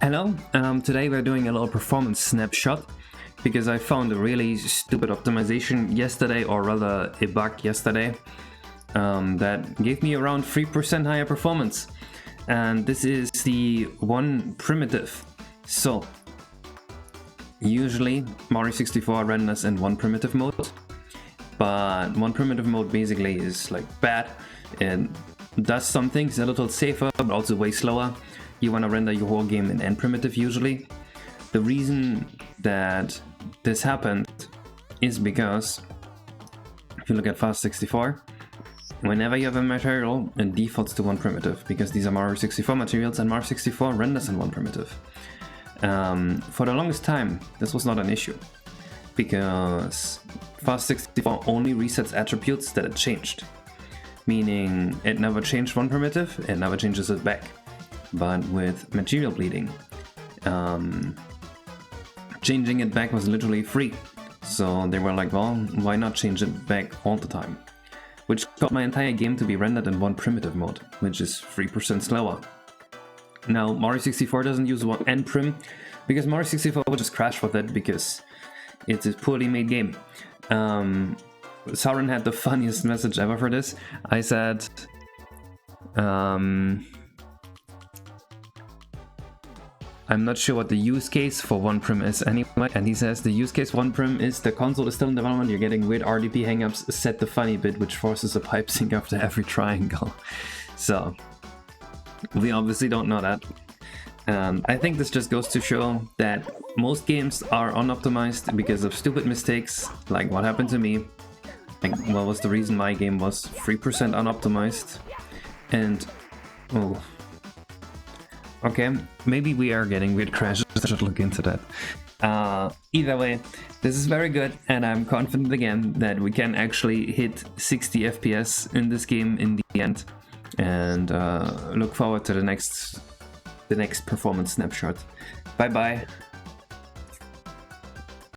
Hello, today we're doing a little performance snapshot because I found a really stupid optimization yesterday, or rather a bug yesterday, that gave me around 3% higher performance. And this is the one primitive. So, usually Mario 64 renders in one primitive mode, but one primitive mode basically is like bad and does some things a little safer but also way slower. You want to render your whole game in N primitive usually. The reason that this happened is because if you look at Fast64, whenever you have a material, it defaults to one primitive because these are Mario 64 materials and Mario 64 renders in one primitive. For the longest time, this was not an issue because Fast64 only resets attributes that it changed. Meaning it never changed one primitive, it never changes it back. But with material bleeding, changing it back was literally free. So they were like, well, why not change it back all the time? Which got my entire game to be rendered in one primitive mode, which is 3% slower. Now, Mario 64 doesn't use one N prim, because Mario 64 will just crash with it, because it's a poorly made game. Sauron had the funniest message ever for this. I said, I'm not sure what the use case for one prim is anyway, and he says the use case one prim is the console is still in development, you're getting weird RDP hangups, set the funny bit which forces a pipe sync after every triangle. So, we obviously don't know that. I think this just goes to show that most games are unoptimized because of stupid mistakes, like what happened to me. Like, what was the reason my game was 3% unoptimized? And, oh. Okay, maybe we are getting weird crashes, I should look into that. Either way, this is very good, and I'm confident again that we can actually hit 60 FPS in this game in the end. And look forward to the next performance snapshot. Bye bye.